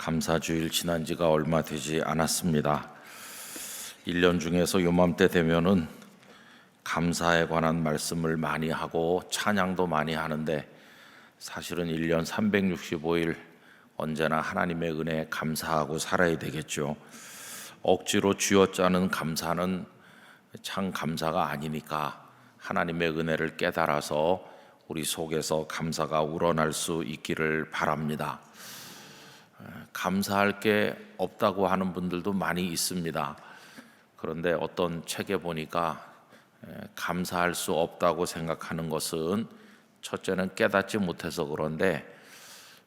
감사주일 지난 지가 얼마 되지 않았습니다. 1년 중에서 요맘때 되면은 감사에 관한 말씀을 많이 하고 찬양도 많이 하는데, 사실은 1년 365일 언제나 하나님의 은혜에 감사하고 살아야 되겠죠. 억지로 쥐어짜는 감사는 참 감사가 아니니까 하나님의 은혜를 깨달아서 우리 속에서 감사가 우러날 수 있기를 바랍니다. 감사할 게 없다고 하는 분들도 많이 있습니다. 그런데 어떤 책에 보니까 감사할 수 없다고 생각하는 것은 첫째는 깨닫지 못해서 그런데,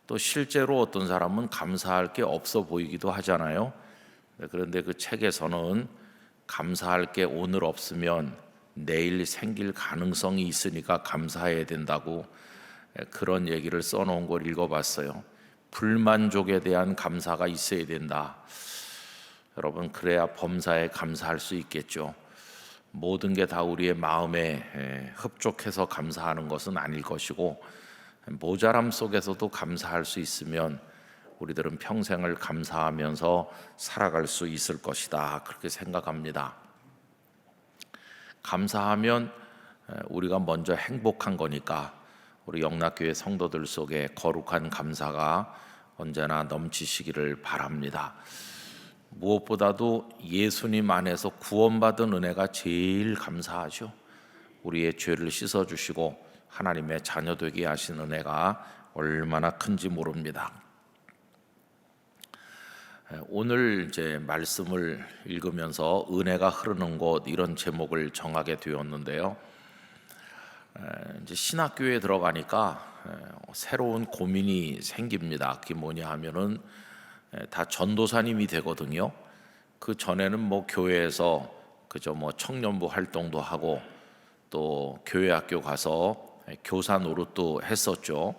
또 실제로 어떤 사람은 감사할 게 없어 보이기도 하잖아요. 그런데 그 책에서는 감사할 게 오늘 없으면 내일 생길 가능성이 있으니까 감사해야 된다고 그런 얘기를 써놓은 걸 읽어봤어요. 불만족에 대한 감사가 있어야 된다. 여러분, 그래야 범사에 감사할 수 있겠죠. 모든 게 다 우리의 마음에 흡족해서 감사하는 것은 아닐 것이고, 모자람 속에서도 감사할 수 있으면 우리들은 평생을 감사하면서 살아갈 수 있을 것이다, 그렇게 생각합니다. 감사하면 우리가 먼저 행복한 거니까 우리 영락교회 성도들 속에 거룩한 감사가 언제나 넘치시기를 바랍니다. 무엇보다도 예수님 안에서 구원받은 은혜가 제일 감사하죠. 우리의 죄를 씻어주시고 하나님의 자녀 되게 하신 은혜가 얼마나 큰지 모릅니다. 오늘 이제 말씀을 읽으면서 은혜가 흐르는 곳, 이런 제목을 정하게 되었는데요. 이제 신학교에 들어가니까 새로운 고민이 생깁니다. 그게 뭐냐 하면은 다 전도사님이 되거든요. 그 전에는 뭐 교회에서 그저 뭐 청년부 활동도 하고 또 교회 학교 가서 교사 노릇도 했었죠.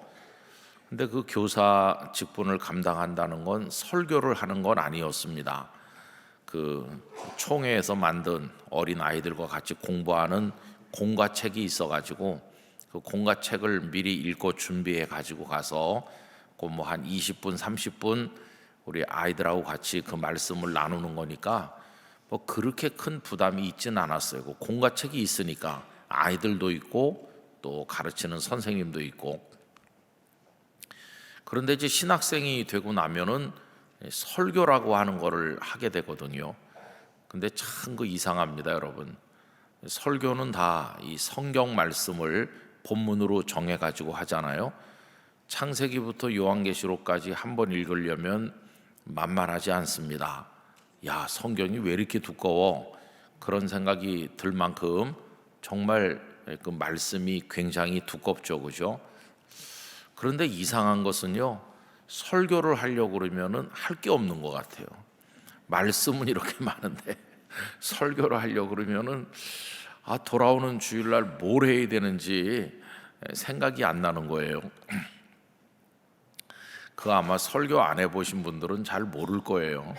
근데 그 교사 직분을 감당한다는 건 설교를 하는 건 아니었습니다. 그 총회에서 만든 어린 아이들과 같이 공부하는 공과책이 있어가지고 그 공과책을 미리 읽고 준비해 가지고 가서 그 뭐 한 20분 30분 우리 아이들하고 같이 그 말씀을 나누는 거니까 뭐 그렇게 큰 부담이 있지는 않았어요. 그 공과책이 있으니까 아이들도 있고 또 가르치는 선생님도 있고. 그런데 이제 신학생이 되고 나면은 설교라고 하는 거를 하게 되거든요. 근데 참 그 이상합니다, 여러분. 설교는 다 이 성경 말씀을 본문으로 정해 가지고 하잖아요. 창세기부터 요한계시록까지 한번 읽으려면 만만하지 않습니다. 야, 성경이 왜 이렇게 두꺼워? 그런 생각이 들 만큼 정말 그 말씀이 굉장히 두껍죠, 그죠? 그런데 이상한 것은요, 설교를 하려고 그러면은 할 게 없는 것 같아요. 말씀은 이렇게 많은데 설교를 하려고 그러면은 돌아오는 주일날 뭘 해야 되는지 생각이 안 나는 거예요. 그 아마 설교 안 해보신 분들은 잘 모를 거예요.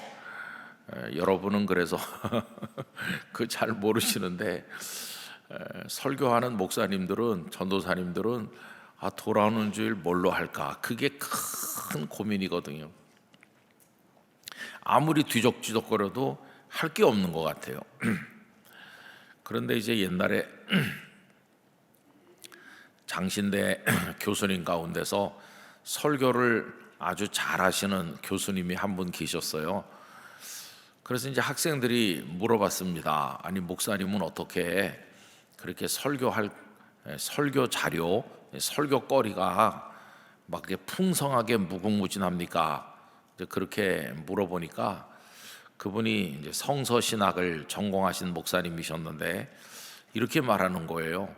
여러분은 그래서 그 잘 모르시는데, 설교하는 목사님들은, 전도사님들은 돌아오는 주일 뭘로 할까? 그게 큰 고민이거든요. 아무리 뒤적뒤적거려도 할 게 없는 것 같아요. 그런데 이제 옛날에 장신대 교수님 가운데서 설교를 아주 잘하시는 교수님이 한 분 계셨어요. 그래서 이제 학생들이 물어봤습니다. 아니, 목사님은 어떻게 그렇게 설교 자료, 설교거리가 막 이렇게 풍성하게 무궁무진합니까? 이제 그렇게 물어보니까 그분이 이제 성서신학을 전공하신 목사님이셨는데 이렇게 말하는 거예요.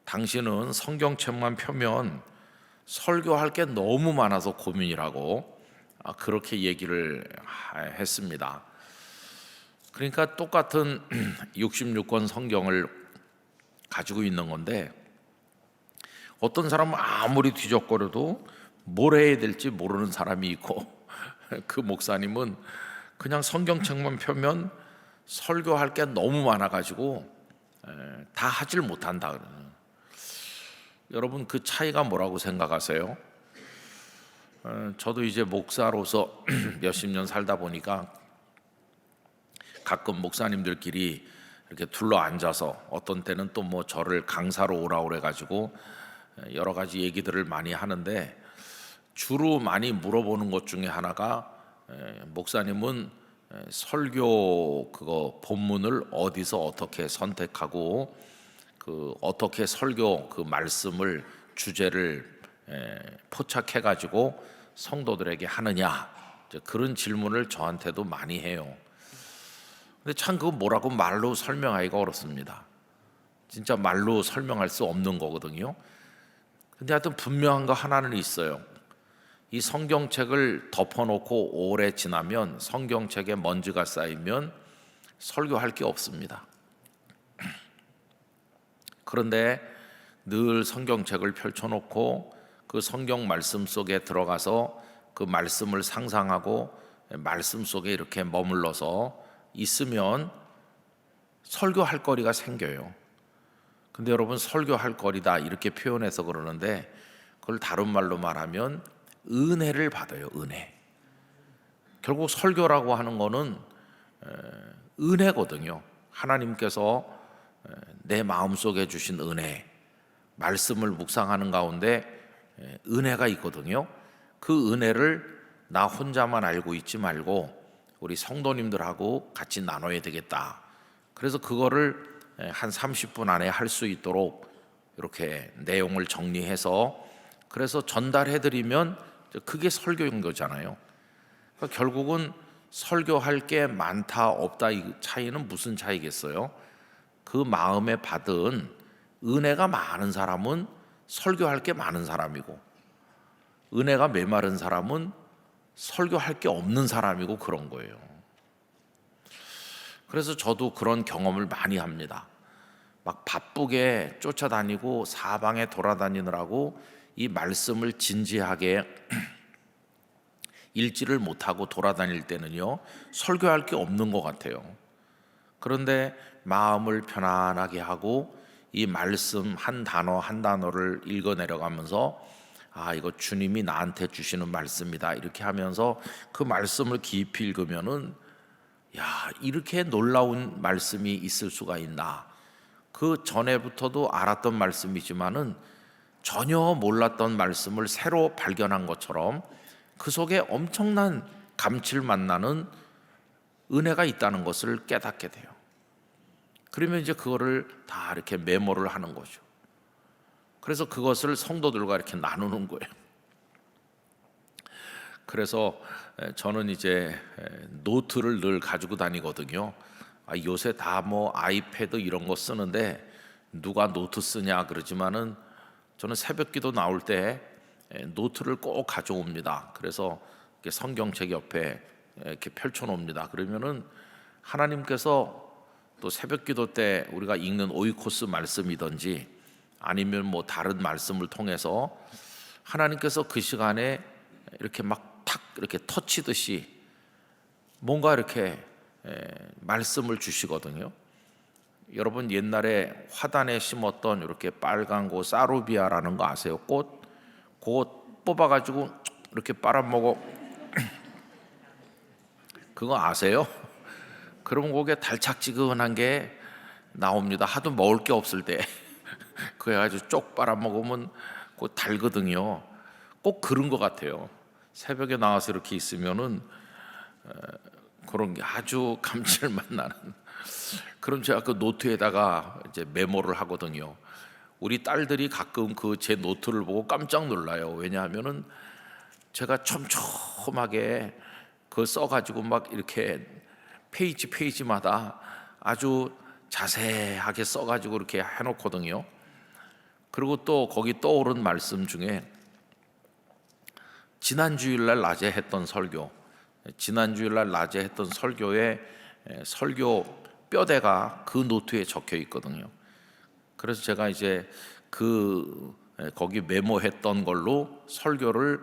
당신은 성경책만 펴면 설교할 게 너무 많아서 고민이라고 그렇게 얘기를 했습니다. 그러니까 똑같은 66권 성경을 가지고 있는 건데, 어떤 사람은 아무리 뒤적거려도 뭘 해야 될지 모르는 사람이 있고, 그 목사님은 그냥 성경책만 펴면 설교할 게 너무 많아가지고 다 하질 못한다. 여러분, 그 차이가 뭐라고 생각하세요? 저도 이제 목사로서 몇십 년 살다 보니까 가끔 목사님들끼리 이렇게 둘러 앉아서 어떤 때는 또 뭐 저를 강사로 오라 그래 가지고 여러 가지 얘기들을 많이 하는데, 주로 많이 물어보는 것 중에 하나가 목사님은 설교 그거 본문을 어디서 어떻게 선택하고 그 어떻게 설교 그 말씀을 주제를 포착해 가지고 성도들에게 하느냐, 그런 질문을 저한테도 많이 해요. 근데 참 그거 뭐라고 말로 설명하기가 어렵습니다. 진짜 말로 설명할 수 없는 거거든요. 근데 하여튼 분명한 거 하나는 있어요. 이 성경책을 덮어놓고 오래 지나면, 성경책에 먼지가 쌓이면 설교할 게 없습니다. 그런데 늘 성경책을 펼쳐놓고 그 성경 말씀 속에 들어가서 그 말씀을 상상하고 말씀 속에 이렇게 머물러서 있으면 설교할 거리가 생겨요. 근데 여러분, 설교할 거리다 이렇게 표현해서 그러는데, 그걸 다른 말로 말하면 은혜를 받아요. 은혜. 결국 설교라고 하는 거는 은혜거든요. 하나님께서 내 마음속에 주신 은혜, 말씀을 묵상하는 가운데 은혜가 있거든요. 그 은혜를 나 혼자만 알고 있지 말고 우리 성도님들하고 같이 나눠야 되겠다. 그래서 그거를 한 30분 안에 할 수 있도록 이렇게 내용을 정리해서 그래서 전달해드리면 그게 설교인 거잖아요. 그러니까 결국은 설교할 게 많다 없다 이 차이는 무슨 차이겠어요? 그 마음에 받은 은혜가 많은 사람은 설교할 게 많은 사람이고, 은혜가 메마른 사람은 설교할 게 없는 사람이고, 그런 거예요. 그래서 저도 그런 경험을 많이 합니다. 막 바쁘게 쫓아다니고 사방에 돌아다니느라고 이 말씀을 진지하게 읽지를 못하고 돌아다닐 때는요, 설교할 게 없는 것 같아요. 그런데 마음을 편안하게 하고 이 말씀 한 단어 한 단어를 읽어내려가면서, 아, 이거 주님이 나한테 주시는 말씀이다 이렇게 하면서 그 말씀을 깊이 읽으면은, 야, 이렇게 놀라운 말씀이 있을 수가 있나. 그 전에부터도 알았던 말씀이지만은 전혀 몰랐던 말씀을 새로 발견한 것처럼 그 속에 엄청난 감칠맛 나는 은혜가 있다는 것을 깨닫게 돼요. 그러면 이제 그거를 다 이렇게 메모를 하는 거죠. 그래서 그것을 성도들과 이렇게 나누는 거예요. 그래서 저는 이제 노트를 늘 가지고 다니거든요. 요새 다 뭐 아이패드 이런 거 쓰는데 누가 노트 쓰냐 그러지만은 저는 새벽기도 나올 때 노트를 꼭 가져옵니다. 그래서 이렇게 성경책 옆에 이렇게 펼쳐놓습니다. 그러면은 하나님께서 또 새벽기도 때 우리가 읽는 오이코스 말씀이든지 아니면 뭐 다른 말씀을 통해서 하나님께서 그 시간에 이렇게 막 탁 이렇게 터치듯이 뭔가 이렇게 말씀을 주시거든요. 여러분, 옛날에 화단에 심었던 이렇게 빨간 거 사루비아라는 거 아세요? 꽃? 그거 뽑아가지고 이렇게 빨아먹어. 그거 아세요? 그러면 거기에 달짝지근한 게 나옵니다. 하도 먹을 게 없을 때 그래 가지고 쪽 빨아먹으면 그거 달거든요. 꼭 그런 것 같아요. 새벽에 나와서 이렇게 있으면은 그런 게 아주 감칠맛 나는. 그럼 제가 그 노트에다가 이제 메모를 하거든요. 우리 딸들이 가끔 그 제 노트를 보고 깜짝 놀라요. 왜냐하면은 제가 촘촘하게 그걸 써가지고 막 이렇게 페이지마다 아주 자세하게 써가지고 이렇게 해놓거든요. 그리고 또 거기 떠오른 말씀 중에 지난 주일날 낮에 했던 설교, 지난주일날 낮에 했던 설교의 설교 뼈대가 그 노트에 적혀 있거든요. 그래서 제가 이제 거기 메모했던 걸로 설교를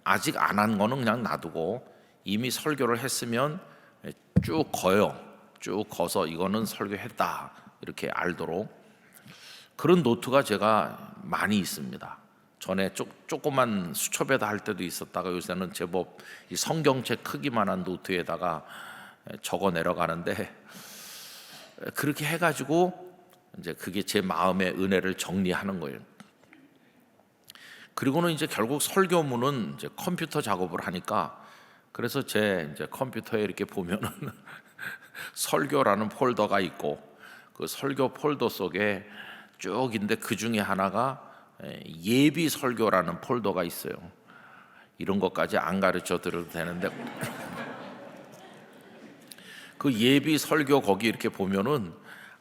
아직 안 한 거는 그냥 놔두고 이미 설교를 했으면 쭉 거요. 쭉 거서 이거는 설교했다 이렇게 알도록 그런 노트가 제가 많이 있습니다. 전에 조그만 수첩에다 할 때도 있었다가 요새는 제법 이 성경책 크기만한 노트에다가 적어 내려가는데, 그렇게 해가지고 이제 그게 제 마음의 은혜를 정리하는 거예요. 그리고는 이제 결국 설교문은 이제 컴퓨터 작업을 하니까, 그래서 제 이제 컴퓨터에 이렇게 보면은 설교라는 폴더가 있고, 그 설교 폴더 속에 쭉인데 그 중에 하나가 예비 설교라는 폴더가 있어요. 이런 것까지 안 가르쳐 드려도 되는데 그 예비 설교 거기 이렇게 보면은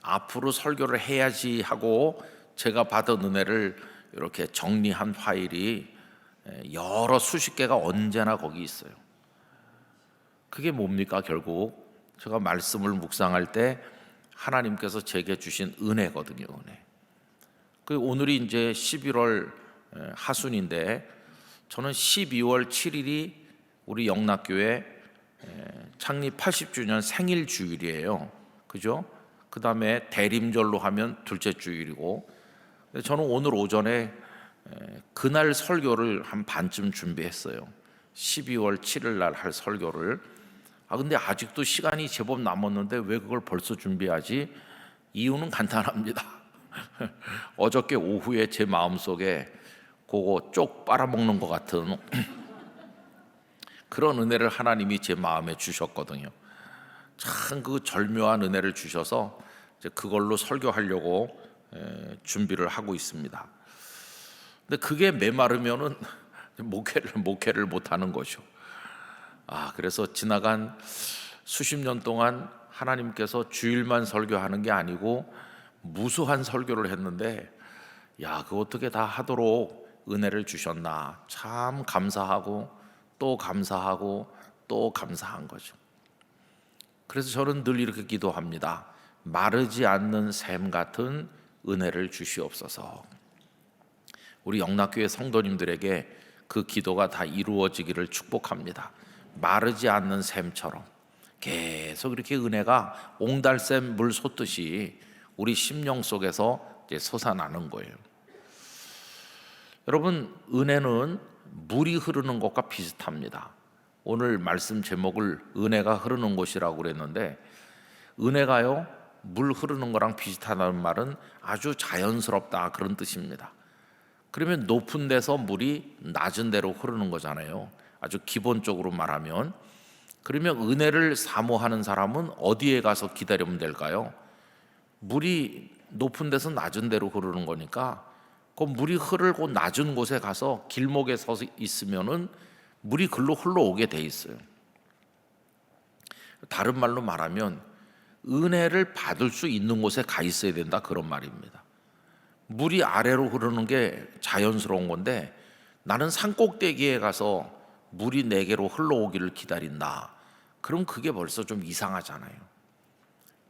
앞으로 설교를 해야지 하고 제가 받은 은혜를 이렇게 정리한 파일이 여러 수십 개가 언제나 거기 있어요. 그게 뭡니까? 결국 제가 말씀을 묵상할 때 하나님께서 제게 주신 은혜거든요. 은혜. 그 오늘이 이제 11월 하순인데, 저는 12월 7일이 우리 영락교회 창립 80주년 생일 주일이에요. 그죠? 그 다음에 대림절로 하면 둘째 주일이고, 저는 오늘 오전에 그날 설교를 한 반쯤 준비했어요. 12월 7일 날 할 설교를. 근데 아직도 시간이 제법 남았는데 왜 그걸 벌써 준비하지? 이유는 간단합니다. 어저께 오후에 제 마음속에 그거 쪽 빨아먹는 것 같은 그런 은혜를 하나님이 제 마음에 주셨거든요. 참 그 절묘한 은혜를 주셔서 이제 그걸로 설교하려고 준비를 하고 있습니다. 근데 그게 메마르면은 목회를 못 하는 거죠. 그래서 지나간 수십 년 동안 하나님께서 주일만 설교하는 게 아니고 무수한 설교를 했는데, 그 어떻게 다 하도록 은혜를 주셨나, 참 감사하고 또 감사하고 또 감사한 거죠. 그래서 저는 늘 이렇게 기도합니다. 마르지 않는 샘 같은 은혜를 주시옵소서. 우리 영락교회 성도님들에게 그 기도가 다 이루어지기를 축복합니다. 마르지 않는 샘처럼 계속 이렇게 은혜가 옹달샘 물 솟듯이 우리 심령 속에서 이제 솟아나는 거예요. 여러분, 은혜는 물이 흐르는 것과 비슷합니다. 오늘 말씀 제목을 은혜가 흐르는 곳이라고 그랬는데, 은혜가요 물 흐르는 거랑 비슷하다는 말은 아주 자연스럽다 그런 뜻입니다. 그러면 높은 데서 물이 낮은 데로 흐르는 거잖아요. 아주 기본적으로 말하면. 그러면 은혜를 사모하는 사람은 어디에 가서 기다리면 될까요? 물이 높은 데서 낮은 데로 흐르는 거니까 그 물이 흐르고 낮은 곳에 가서 길목에 서 있으면은 물이 글로 흘러오게 돼 있어요. 다른 말로 말하면 은혜를 받을 수 있는 곳에 가 있어야 된다 그런 말입니다. 물이 아래로 흐르는 게 자연스러운 건데, 나는 산 꼭대기에 가서 물이 내게로 흘러오기를 기다린다. 그럼 그게 벌써 좀 이상하잖아요.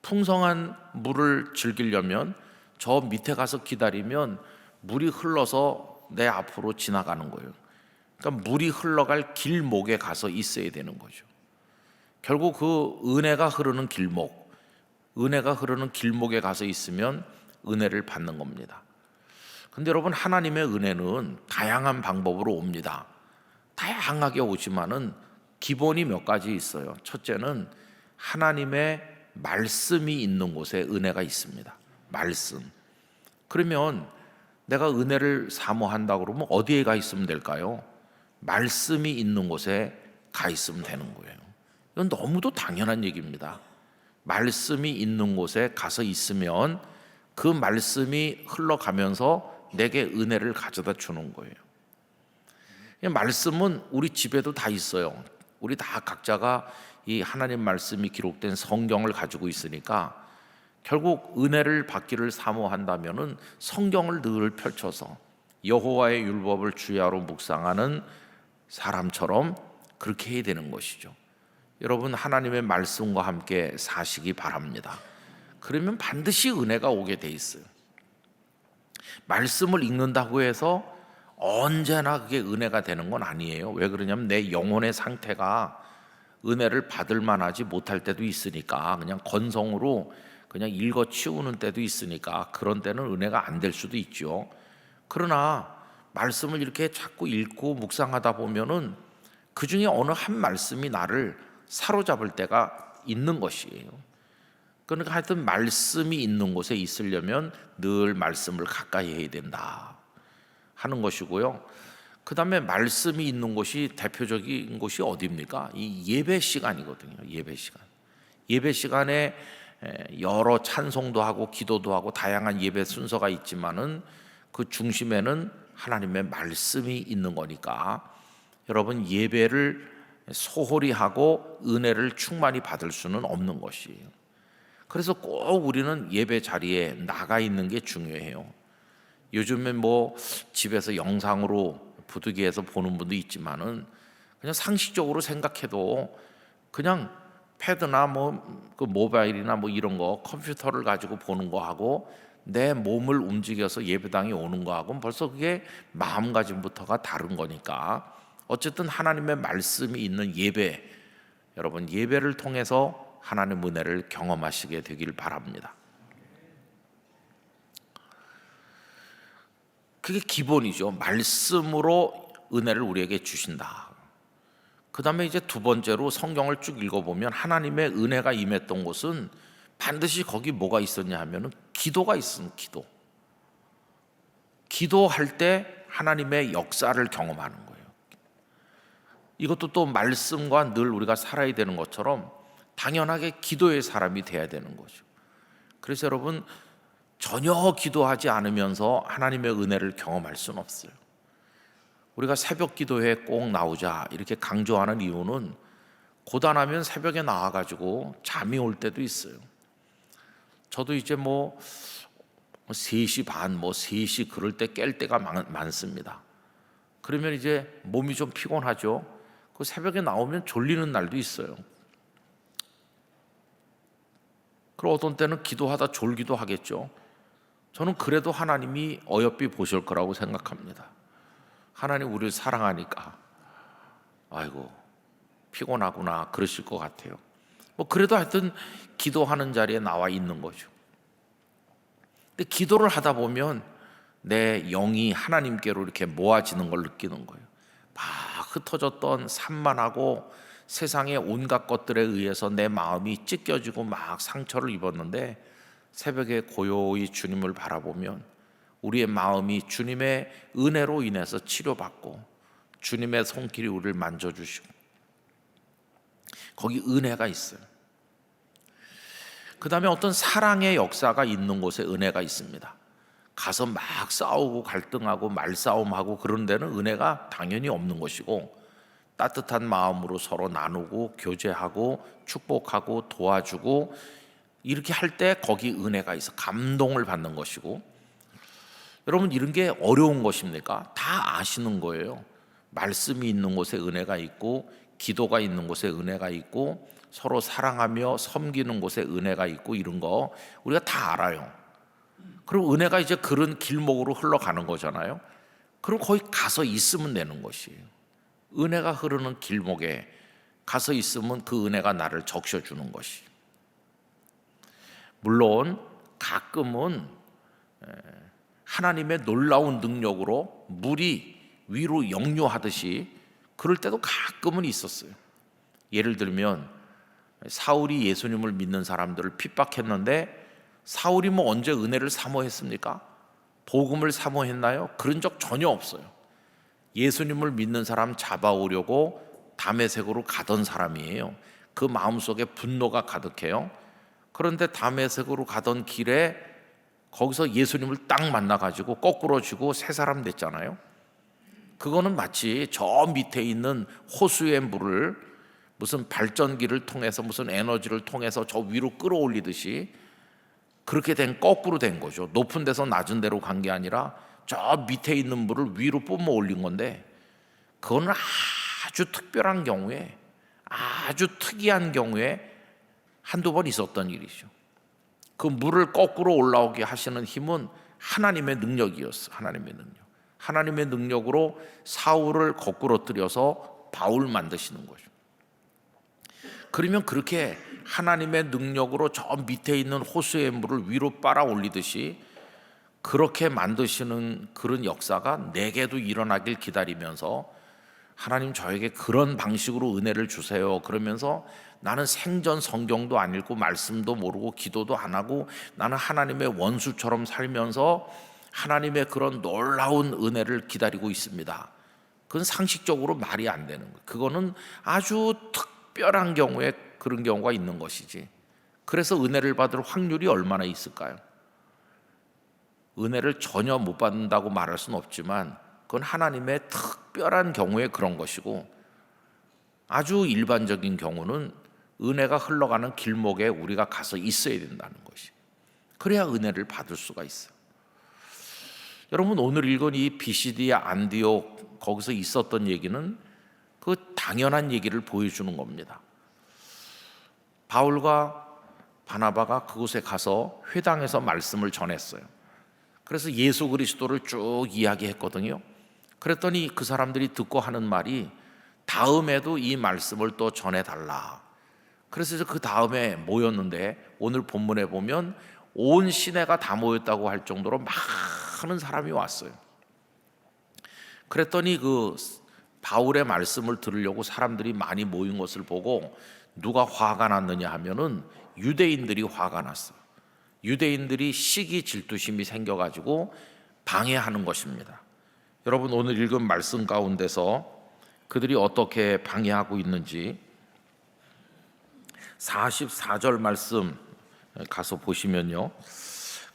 풍성한 물을 즐기려면 저 밑에 가서 기다리면 물이 흘러서 내 앞으로 지나가는 거예요. 그러니까 물이 흘러갈 길목에 가서 있어야 되는 거죠. 결국 그 은혜가 흐르는 길목, 은혜가 흐르는 길목에 가서 있으면 은혜를 받는 겁니다. 근데 여러분, 하나님의 은혜는 다양한 방법으로 옵니다. 다양하게 오지만은 기본이 몇 가지 있어요. 첫째는 하나님의 말씀이 있는 곳에 은혜가 있습니다. 말씀. 그러면 내가 은혜를 사모한다 그러면 어디에 가 있으면 될까요? 말씀이 있는 곳에 가 있으면 되는 거예요. 이건 너무도 당연한 얘기입니다. 말씀이 있는 곳에 가서 있으면 그 말씀이 흘러가면서 내게 은혜를 가져다 주는 거예요. 말씀은 우리 집에도 다 있어요. 우리 다 각자가 이 하나님 말씀이 기록된 성경을 가지고 있으니까 결국 은혜를 받기를 사모한다면은 성경을 늘 펼쳐서 여호와의 율법을 주야로 묵상하는 사람처럼 그렇게 해야 되는 것이죠. 여러분, 하나님의 말씀과 함께 사시기 바랍니다. 그러면 반드시 은혜가 오게 돼 있어요. 말씀을 읽는다고 해서 언제나 그게 은혜가 되는 건 아니에요. 왜 그러냐면 내 영혼의 상태가 은혜를 받을 만하지 못할 때도 있으니까, 그냥 건성으로 그냥 읽어 치우는 때도 있으니까 그런 때는 은혜가 안 될 수도 있죠. 그러나 말씀을 이렇게 자꾸 읽고 묵상하다 보면은 그 중에 어느 한 말씀이 나를 사로잡을 때가 있는 것이에요. 그러니까 하여튼 말씀이 있는 곳에 있으려면 늘 말씀을 가까이 해야 된다 하는 것이고요. 그 다음에 말씀이 있는 곳이 대표적인 곳이 어디입니까? 이 예배 시간이거든요. 예배 시간. 예배 시간에 여러 찬송도 하고 기도도 하고 다양한 예배 순서가 있지만은 그 중심에는 하나님의 말씀이 있는 거니까 여러분 예배를 소홀히 하고 은혜를 충만히 받을 수는 없는 것이에요. 그래서 꼭 우리는 예배 자리에 나가 있는 게 중요해요. 요즘엔 뭐 집에서 영상으로 부득이해서 보는 분도 있지만은 그냥 상식적으로 생각해도 그냥 패드나 뭐 그 모바일이나 뭐 이런 거 컴퓨터를 가지고 보는 거하고 내 몸을 움직여서 예배당에 오는 거하고는 벌써 그게 마음가짐부터가 다른 거니까 어쨌든 하나님의 말씀이 있는 예배, 여러분 예배를 통해서 하나님의 은혜를 경험하시게 되길 바랍니다. 그게 기본이죠. 말씀으로 은혜를 우리에게 주신다. 그 다음에 이제 두 번째로 성경을 쭉 읽어보면 하나님의 은혜가 임했던 곳은 반드시 거기 뭐가 있었냐 하면은 기도가 있습니다. 기도할 때 하나님의 역사를 경험하는 거예요. 이것도 또 말씀과 늘 우리가 살아야 되는 것처럼 당연하게 기도의 사람이 돼야 되는 거죠. 그래서 여러분 전혀 기도하지 않으면서 하나님의 은혜를 경험할 수는 없어요. 우리가 새벽 기도회에 꼭 나오자 이렇게 강조하는 이유는 고단하면 새벽에 나와가지고 잠이 올 때도 있어요. 저도 이제 뭐 3시 반, 뭐 3시 그럴 때 깰 때가 많습니다. 그러면 이제 몸이 좀 피곤하죠. 그 새벽에 나오면 졸리는 날도 있어요. 그리고 어떤 때는 기도하다 졸기도 하겠죠. 저는 그래도 하나님이 어여삐 보실 거라고 생각합니다. 하나님 우리를 사랑하니까 아이고 피곤하구나 그러실 것 같아요. 뭐 그래도 하여튼 기도하는 자리에 나와 있는 거죠. 근데 기도를 하다 보면 내 영이 하나님께로 이렇게 모아지는 걸 느끼는 거예요. 막 흩어졌던 산만하고 세상의 온갖 것들에 의해서 내 마음이 찢겨지고 막 상처를 입었는데 새벽에 고요히 주님을 바라보면 우리의 마음이 주님의 은혜로 인해서 치료받고 주님의 손길이 우리를 만져주시고 거기 은혜가 있어요. 그 다음에 어떤 사랑의 역사가 있는 곳에 은혜가 있습니다. 가서 막 싸우고 갈등하고 말싸움하고 그런 데는 은혜가 당연히 없는 것이고 따뜻한 마음으로 서로 나누고 교제하고 축복하고 도와주고 이렇게 할 때 거기 은혜가 있어 감동을 받는 것이고 여러분 이런 게 어려운 것입니까? 다 아시는 거예요. 말씀이 있는 곳에 은혜가 있고 기도가 있는 곳에 은혜가 있고 서로 사랑하며 섬기는 곳에 은혜가 있고 이런 거 우리가 다 알아요. 그럼 은혜가 이제 그런 길목으로 흘러가는 거잖아요. 그럼 거기 가서 있으면 되는 것이에요. 은혜가 흐르는 길목에 가서 있으면 그 은혜가 나를 적셔주는 것이. 물론 가끔은 하나님의 놀라운 능력으로 물이 위로 역류하듯이 그럴 때도 가끔은 있었어요. 예를 들면 사울이 예수님을 믿는 사람들을 핍박했는데 사울이 뭐 언제 은혜를 사모했습니까? 복음을 사모했나요? 그런 적 전혀 없어요. 예수님을 믿는 사람 잡아오려고 다메섹으로 가던 사람이에요. 그 마음속에 분노가 가득해요. 그런데 다메섹으로 가던 길에 거기서 예수님을 딱 만나가지고 거꾸로 쥐고 새 사람 됐잖아요. 그거는 마치 저 밑에 있는 호수의 물을 무슨 발전기를 통해서 무슨 에너지를 통해서 저 위로 끌어올리듯이 그렇게 거꾸로 된 거죠. 높은 데서 낮은 데로 간 게 아니라 저 밑에 있는 물을 위로 뿜어 올린 건데 그거는 아주 특별한 경우에 아주 특이한 경우에 한두 번 있었던 일이죠. 그 물을 거꾸로 올라오게 하시는 힘은 하나님의 능력이었어요. 하나님의 능력으로 사울을 거꾸로 들여서 바울 만드시는 거죠. 그러면 그렇게 하나님의 능력으로 저 밑에 있는 호수의 물을 위로 빨아 올리듯이 그렇게 만드시는 그런 역사가 내게도 일어나길 기다리면서 하나님 저에게 그런 방식으로 은혜를 주세요 그러면서 나는 생전 성경도 안 읽고 말씀도 모르고 기도도 안 하고 나는 하나님의 원수처럼 살면서 하나님의 그런 놀라운 은혜를 기다리고 있습니다. 그건 상식적으로 말이 안 되는 거예요. 그거는 아주 특별한 경우에 그런 경우가 있는 것이지. 그래서 은혜를 받을 확률이 얼마나 있을까요? 은혜를 전혀 못 받는다고 말할 수는 없지만 그건 하나님의 특별한 경우에 그런 것이고, 아주 일반적인 경우는 은혜가 흘러가는 길목에 우리가 가서 있어야 된다는 것이, 그래야 은혜를 받을 수가 있어요. 여러분, 오늘 읽은 이 비시디아 안디옥 거기서 있었던 얘기는 그 당연한 얘기를 보여주는 겁니다. 바울과 바나바가 그곳에 가서 회당에서 말씀을 전했어요. 그래서 예수 그리스도를 쭉 이야기했거든요. 그랬더니 그 사람들이 듣고 하는 말이 다음에도 이 말씀을 또 전해달라. 그래서 그 다음에 모였는데 오늘 본문에 보면 온 시내가 다 모였다고 할 정도로 많은 사람이 왔어요. 그랬더니 그 바울의 말씀을 들으려고 사람들이 많이 모인 것을 보고 누가 화가 났느냐 하면은 유대인들이 화가 났어요. 유대인들이 시기 질투심이 생겨가지고 방해하는 것입니다. 여러분, 오늘 읽은 말씀 가운데서 그들이 어떻게 방해하고 있는지 44절 말씀 가서 보시면요,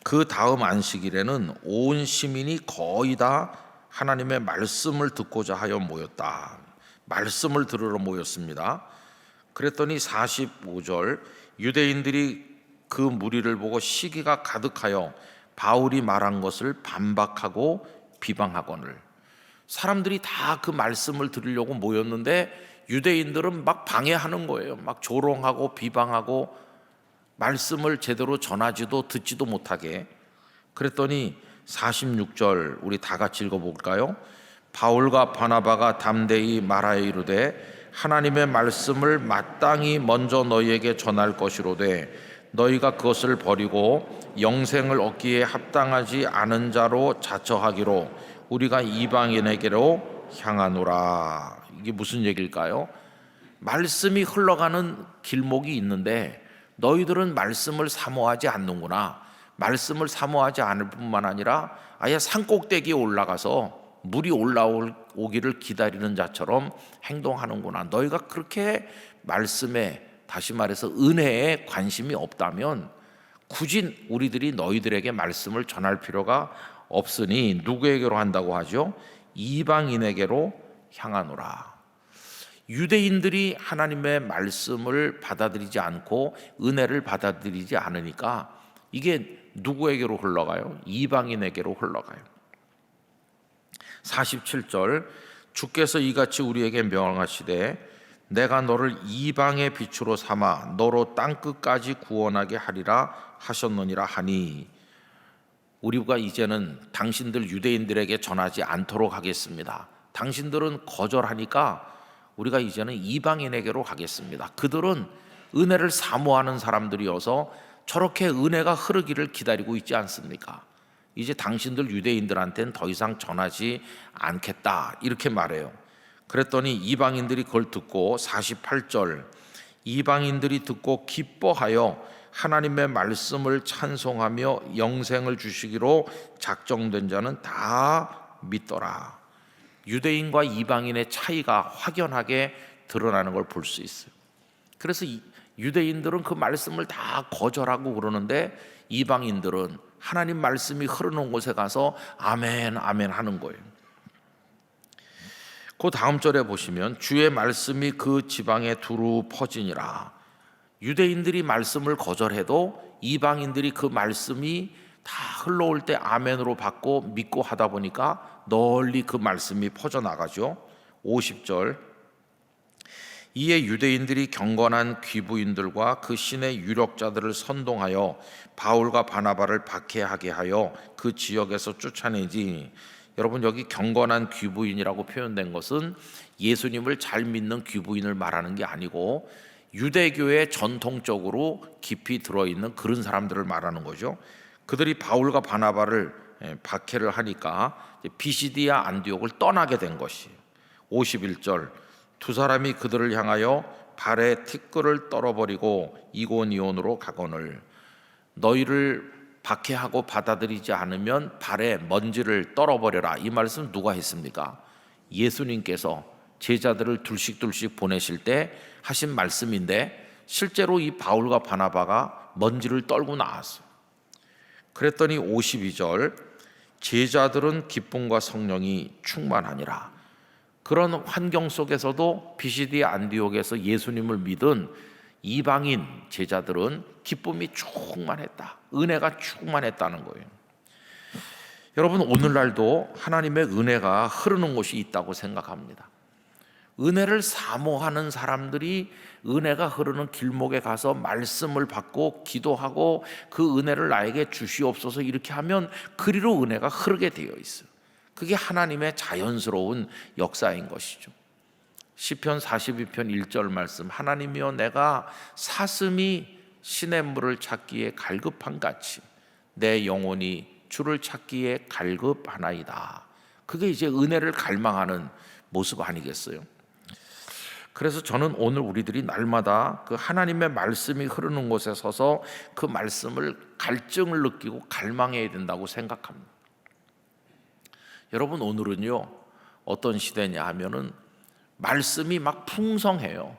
그 다음 안식일에는 온 시민이 거의 다 하나님의 말씀을 듣고자 하여 모였다. 말씀을 들으러 모였습니다. 그랬더니 45절, 유대인들이 그 무리를 보고 시기가 가득하여 바울이 말한 것을 반박하고 비방하거늘. 사람들이 다 그 말씀을 들으려고 모였는데 유대인들은 막 방해하는 거예요. 막 조롱하고 비방하고 말씀을 제대로 전하지도 듣지도 못하게. 그랬더니 46절 우리 다 같이 읽어볼까요? 바울과 바나바가 담대히 말하여 이르되 하나님의 말씀을 마땅히 먼저 너희에게 전할 것이로되 너희가 그것을 버리고 영생을 얻기에 합당하지 않은 자로 자처하기로 우리가 이방인에게로 향하노라. 이게 무슨 얘기일까요? 말씀이 흘러가는 길목이 있는데 너희들은 말씀을 사모하지 않는구나. 말씀을 사모하지 않을 뿐만 아니라 아예 산꼭대기에 올라가서 물이 올라오기를 기다리는 자처럼 행동하는구나. 너희가 그렇게 말씀에, 다시 말해서 은혜에 관심이 없다면 굳이 우리들이 너희들에게 말씀을 전할 필요가 없으니 누구에게로 한다고 하죠? 이방인에게로 향하노라. 유대인들이 하나님의 말씀을 받아들이지 않고 은혜를 받아들이지 않으니까 이게 누구에게로 흘러가요? 이방인에게로 흘러가요. 47절, 주께서 이같이 우리에게 명하시되 내가 너를 이방의 빛으로 삼아 너로 땅끝까지 구원하게 하리라 하셨느니라 하니, 우리가 이제는 당신들 유대인들에게 전하지 않도록 하겠습니다. 당신들은 거절하니까 우리가 이제는 이방인에게로 가겠습니다. 그들은 은혜를 사모하는 사람들이어서 저렇게 은혜가 흐르기를 기다리고 있지 않습니까? 이제 당신들 유대인들한테는 더 이상 전하지 않겠다, 이렇게 말해요. 그랬더니 이방인들이 그걸 듣고 48절, 이방인들이 듣고 기뻐하여 하나님의 말씀을 찬송하며 영생을 주시기로 작정된 자는 다 믿더라. 유대인과 이방인의 차이가 확연하게 드러나는 걸 볼 수 있어요. 그래서 유대인들은 그 말씀을 다 거절하고 그러는데 이방인들은 하나님 말씀이 흐르는 곳에 가서 아멘 아멘 하는 거예요. 그 다음 절에 보시면 주의 말씀이 그 지방에 두루 퍼지니라. 유대인들이 말씀을 거절해도 이방인들이 그 말씀이 다 흘러올 때 아멘으로 받고 믿고 하다 보니까 널리 그 말씀이 퍼져나가죠. 50절, 이에 유대인들이 경건한 귀부인들과 그 신의 유력자들을 선동하여 바울과 바나바를 박해하게 하여 그 지역에서 쫓아내지. 여러분, 여기 경건한 귀부인이라고 표현된 것은 예수님을 잘 믿는 귀부인을 말하는 게 아니고 유대교에 전통적으로 깊이 들어있는 그런 사람들을 말하는 거죠. 그들이 바울과 바나바를 박해를 하니까 비시디아 안디옥을 떠나게 된 것이에요. 51절 두 사람이 그들을 향하여 발에 티끌을 떨어버리고 이고니온으로 가거늘 너희를 박해하고 받아들이지 않으면 발에 먼지를 떨어버려라. 이 말씀 누가 했습니까? 예수님께서 제자들을 둘씩 보내실 때 하신 말씀인데 실제로 이 바울과 바나바가 먼지를 떨고 나왔어요. 그랬더니 52절 제자들은 기쁨과 성령이 충만하니라. 그런 환경 속에서도 비시디아 안디옥에서 예수님을 믿은 이방인 제자들은 기쁨이 충만했다. 은혜가 충만했다는 거예요. 여러분, 오늘날도 하나님의 은혜가 흐르는 곳이 있다고 생각합니다. 은혜를 사모하는 사람들이 은혜가 흐르는 길목에 가서 말씀을 받고 기도하고 그 은혜를 나에게 주시옵소서 이렇게 하면 그리로 은혜가 흐르게 되어 있어요. 그게 하나님의 자연스러운 역사인 것이죠. 시편 42편 1절 말씀 하나님이여 내가 사슴이 시냇물을 찾기에 갈급한 같이 내 영혼이 주를 찾기에 갈급하나이다. 그게 이제 은혜를 갈망하는 모습 아니겠어요? 그래서 저는 오늘 우리들이 날마다 그 하나님의 말씀이 흐르는 곳에 서서 그 말씀을 갈증을 느끼고 갈망해야 된다고 생각합니다. 여러분, 오늘은요 어떤 시대냐 하면은 말씀이 막 풍성해요.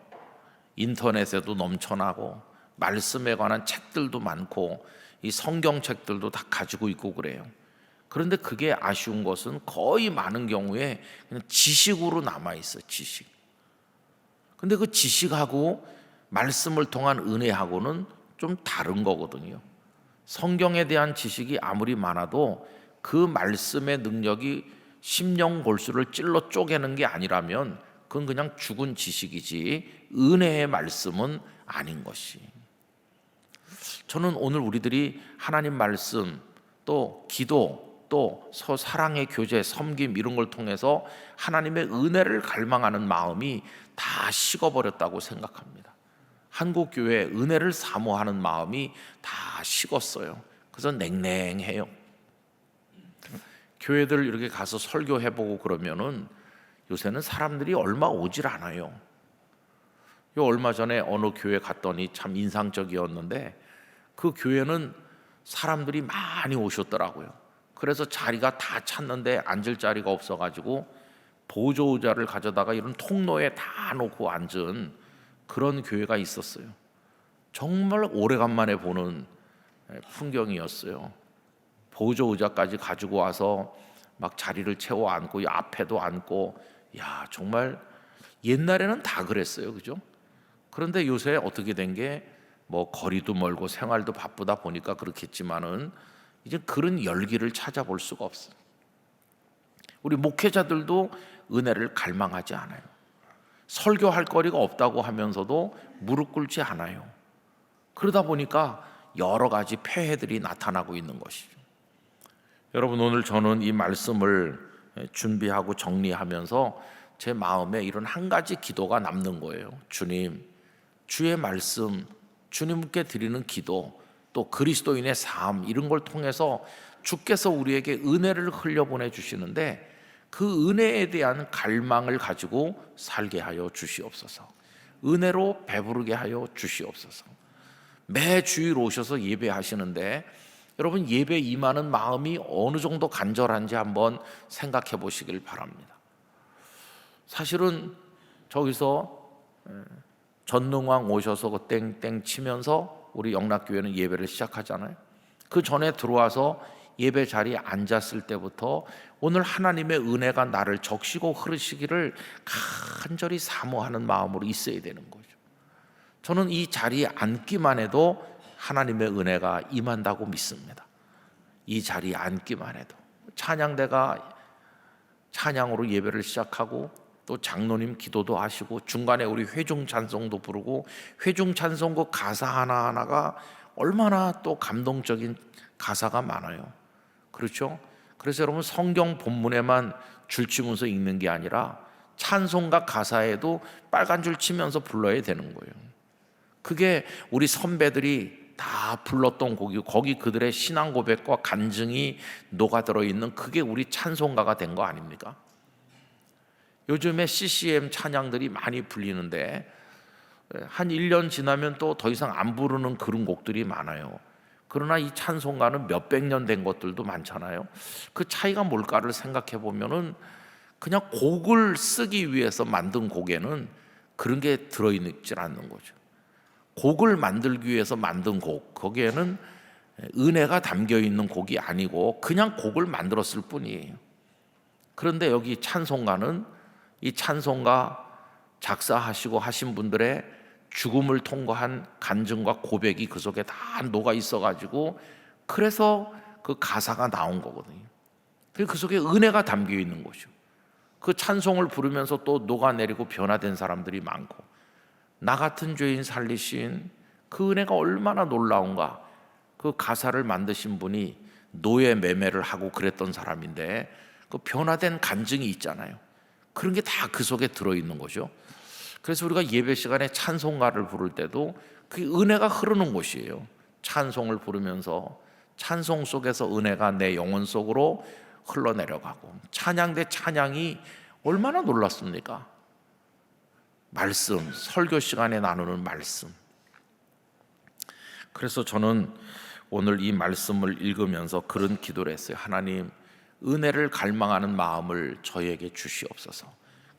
인터넷에도 넘쳐나고 말씀에 관한 책들도 많고 이 성경책들도 다 가지고 있고 그래요. 그런데 그게 아쉬운 것은 거의 많은 경우에 그냥 지식으로 남아 있어요. 지식. 근데 그 지식하고 말씀을 통한 은혜하고는 좀 다른 거거든요. 성경에 대한 지식이 아무리 많아도 그 말씀의 능력이 심령 골수를 찔러 쪼개는 게 아니라면 그건 그냥 죽은 지식이지 은혜의 말씀은 아닌 것이. 저는 오늘 우리들이 하나님 말씀 또 기도 또 사랑의 교제 섬김 이런 걸 통해서 하나님의 은혜를 갈망하는 마음이 다 식어버렸다고 생각합니다. 한국 교회의 은혜를 사모하는 마음이 다 식었어요. 그래서 냉랭해요. 교회들 이렇게 가서 설교해보고 그러면은 요새는 사람들이 얼마 오질 않아요. 얼마 전에 어느 교회 갔더니 참 인상적이었는데 그 교회는 사람들이 많이 오셨더라고요. 그래서 자리가 다 찼는데 앉을 자리가 없어가지고 보조의자를 가져다가 이런 통로에 다 놓고 앉은 그런 교회가 있었어요. 정말 오래간만에 보는 풍경이었어요. 보조의자까지 가지고 와서 막 자리를 채워 앉고 앞에도 앉고, 야 정말 옛날에는 다 그랬어요, 그죠? 그런데 요새 어떻게 된 게 뭐 거리도 멀고 생활도 바쁘다 보니까 그렇겠지만은 이제 그런 열기를 찾아볼 수가 없어요. 우리 목회자들도 은혜를 갈망하지 않아요. 설교할 거리가 없다고 하면서도 무릎 꿇지 않아요. 그러다 보니까 여러 가지 폐해들이 나타나고 있는 것이죠. 여러분, 오늘 저는 이 말씀을 준비하고 정리하면서 제 마음에 이런 한 가지 기도가 남는 거예요. 주님, 주의 말씀, 주님께 드리는 기도, 또 그리스도인의 삶 이런 걸 통해서 주께서 우리에게 은혜를 흘려보내 주시는데 그 은혜에 대한 갈망을 가지고 살게 하여 주시옵소서. 은혜로 배부르게 하여 주시옵소서. 매 주일 오셔서 예배하시는데 여러분, 예배 임하는 마음이 어느 정도 간절한지 한번 생각해 보시길 바랍니다. 사실은 저기서 전능왕 오셔서 그 땡땡 치면서 우리 영락교회는 예배를 시작하잖아요. 그 전에 들어와서 예배 자리에 앉았을 때부터 오늘 하나님의 은혜가 나를 적시고 흐르시기를 간절히 사모하는 마음으로 있어야 되는 거죠. 저는 이 자리에 앉기만 해도 하나님의 은혜가 임한다고 믿습니다. 이 자리에 앉기만 해도 찬양대가 찬양으로 예배를 시작하고 또 장로님 기도도 하시고 중간에 우리 회중 찬송도 부르고 회중 찬송곡 가사 하나하나가 얼마나 또 감동적인 가사가 많아요. 그렇죠? 그래서 여러분, 성경 본문에만 줄 치면서 읽는 게 아니라 찬송가 가사에도 빨간 줄 치면서 불러야 되는 거예요. 그게 우리 선배들이 다 불렀던 곡이고 거기 그들의 신앙 고백과 간증이 녹아들어 있는 그게 우리 찬송가가 된 거 아닙니까? 요즘에 CCM 찬양들이 많이 불리는데 한 1년 지나면 또 더 이상 안 부르는 그런 곡들이 많아요. 그러나 이 찬송가는 몇백 년 된 것들도 많잖아요. 그 차이가 뭘까를 생각해 보면은 그냥 곡을 쓰기 위해서 만든 곡에는 그런 게 들어있지 않는 거죠. 곡을 만들기 위해서 만든 곡, 거기에는 은혜가 담겨 있는 곡이 아니고 그냥 곡을 만들었을 뿐이에요. 그런데 여기 찬송가는 이 찬송가 작사하시고 하신 분들의 죽음을 통과한 간증과 고백이 그 속에 다 녹아 있어가지고 그래서 그 가사가 나온 거거든요. 그 속에 은혜가 담겨 있는 거죠. 그 찬송을 부르면서 또 녹아내리고 변화된 사람들이 많고 나 같은 죄인 살리신 그 은혜가 얼마나 놀라운가. 그 가사를 만드신 분이 노예 매매를 하고 그랬던 사람인데 그 변화된 간증이 있잖아요. 그런 게 다 그 속에 들어있는 거죠. 그래서 우리가 예배 시간에 찬송가를 부를 때도 그 은혜가 흐르는 곳이에요. 찬송을 부르면서 찬송 속에서 은혜가 내 영혼 속으로 흘러내려가고 찬양 대 찬양이 얼마나 놀랐습니까? 말씀, 설교 시간에 나누는 말씀. 그래서 저는 오늘 이 말씀을 읽으면서 그런 기도를 했어요. 하나님, 은혜를 갈망하는 마음을 저에게 주시옵소서.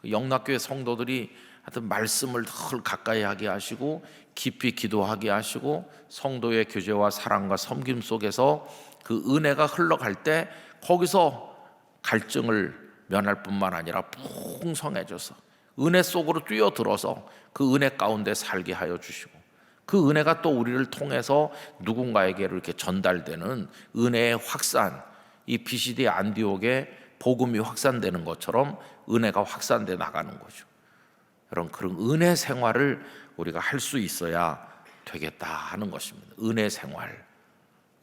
영락교회 성도들이 하여튼 말씀을 늘 가까이 하게 하시고 깊이 기도하게 하시고 성도의 교제와 사랑과 섬김 속에서 그 은혜가 흘러갈 때 거기서 갈증을 면할 뿐만 아니라 풍성해져서 은혜 속으로 뛰어들어서 그 은혜 가운데 살게 하여 주시고 그 은혜가 또 우리를 통해서 누군가에게 이렇게 전달되는 은혜의 확산, 이 비시디 안디옥에 복음이 확산되는 것처럼 은혜가 확산돼 나가는 거죠. 여러분, 그런 은혜 생활을 우리가 할 수 있어야 되겠다 하는 것입니다. 은혜 생활,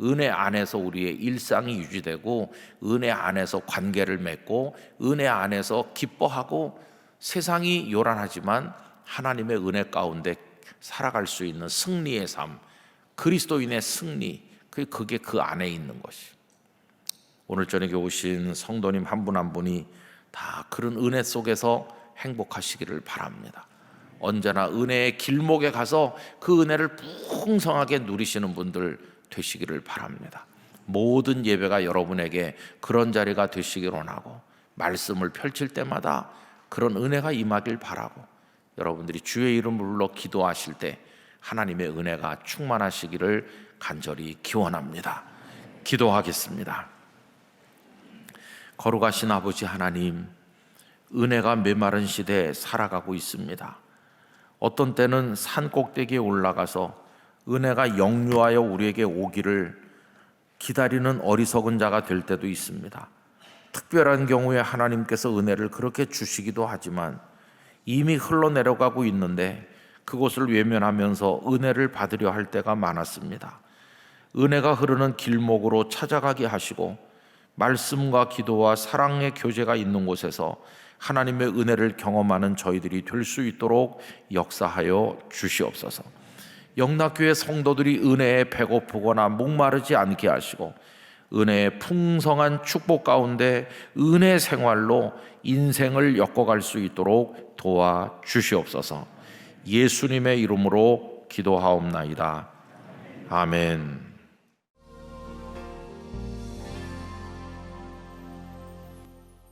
은혜 안에서 우리의 일상이 유지되고 은혜 안에서 관계를 맺고 은혜 안에서 기뻐하고 세상이 요란하지만 하나님의 은혜 가운데 살아갈 수 있는 승리의 삶, 그리스도인의 승리, 그게 그 안에 있는 것이. 오늘 저녁에 오신 성도님 한 분 한 분이 다 그런 은혜 속에서 행복하시기를 바랍니다. 언제나 은혜의 길목에 가서 그 은혜를 풍성하게 누리시는 분들 되시기를 바랍니다. 모든 예배가 여러분에게 그런 자리가 되시길 원하고 말씀을 펼칠 때마다 그런 은혜가 임하길 바라고 여러분들이 주의 이름을 불러 기도하실 때 하나님의 은혜가 충만하시기를 간절히 기원합니다. 기도하겠습니다. 거룩하신 아버지 하나님, 은혜가 메마른 시대에 살아가고 있습니다. 어떤 때는 산 꼭대기에 올라가서 은혜가 역류하여 우리에게 오기를 기다리는 어리석은 자가 될 때도 있습니다. 특별한 경우에 하나님께서 은혜를 그렇게 주시기도 하지만 이미 흘러내려가고 있는데 그곳을 외면하면서 은혜를 받으려 할 때가 많았습니다. 은혜가 흐르는 길목으로 찾아가게 하시고 말씀과 기도와 사랑의 교제가 있는 곳에서 하나님의 은혜를 경험하는 저희들이 될 수 있도록 역사하여 주시옵소서. 영락교회 성도들이 은혜에 배고프거나 목마르지 않게 하시고 은혜의 풍성한 축복 가운데 은혜 생활로 인생을 엮어갈 수 있도록 도와주시옵소서. 예수님의 이름으로 기도하옵나이다. 아멘.